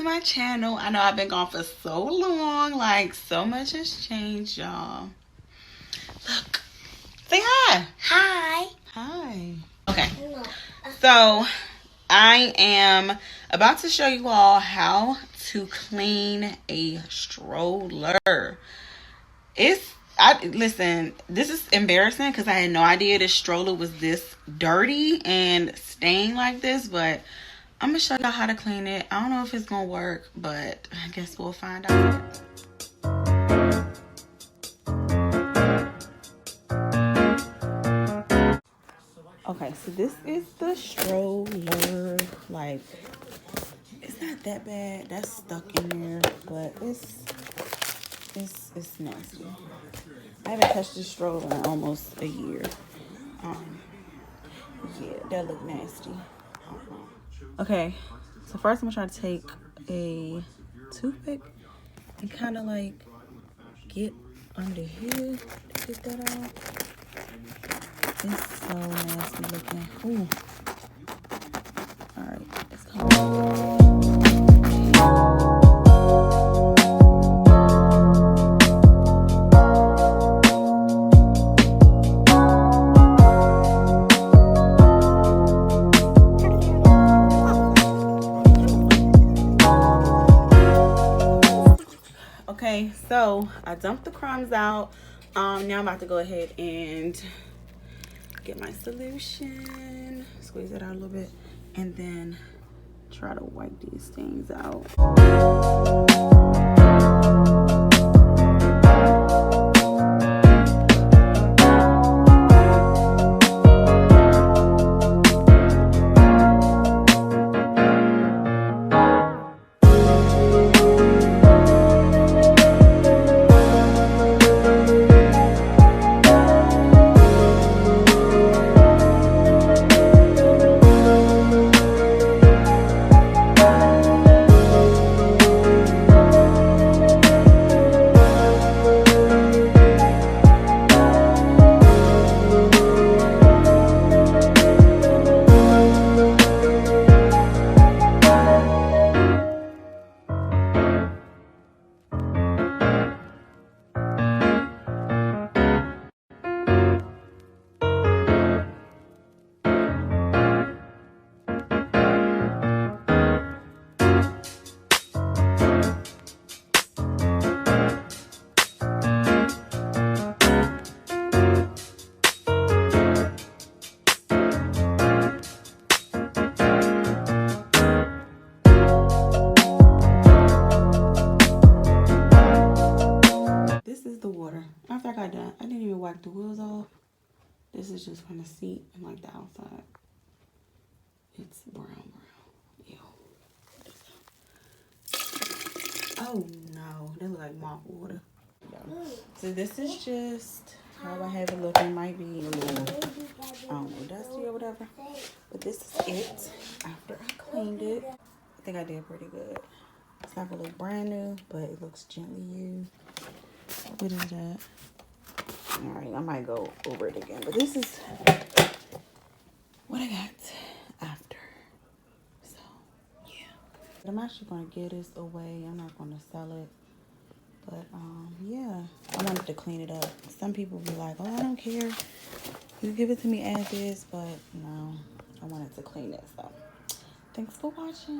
to my channel. I know I've been gone for so long. Like, so much has changed, y'all. Look. Say hi. Hi. Hi. Okay. So, I am about to show you all how to clean a stroller. Listen, this is embarrassing because I had no idea this stroller was this dirty and stained like this, but I'm gonna show y'all how to clean it. I don't know if it's gonna work, but I guess we'll find out. Okay, so this is the stroller. Like, it's not that bad. That's stuck in there, but it's nasty. I haven't touched this stroller in almost a year. Yeah, that look nasty. Okay, so first I'm gonna try to take a toothpick and kind of like get under here to get that out. It's so nasty looking. Ooh. All right, it's coming. Okay, so I dumped the crumbs out. Now I'm about to go ahead and get my solution, squeeze it out a little bit, and then try to wipe these things out. After I got done, I didn't even wipe the wheels off. This is just from the seat and like the outside. It's brown. Ew. Oh no, that looks like mop water. So this is just how I have it looking. It might be a little, I don't know, dusty or whatever. But this is it after I cleaned it. I think I did pretty good. It's not gonna look brand new, but it looks gently used. What is that? All right, I might go over it again, but this is what I got after. So, yeah. I'm actually gonna give this away. I'm not gonna sell it. But, yeah, I wanted to clean it up. Some people be like, oh, I don't care. You give it to me as is, but no, I wanted to clean it. So, thanks for watching.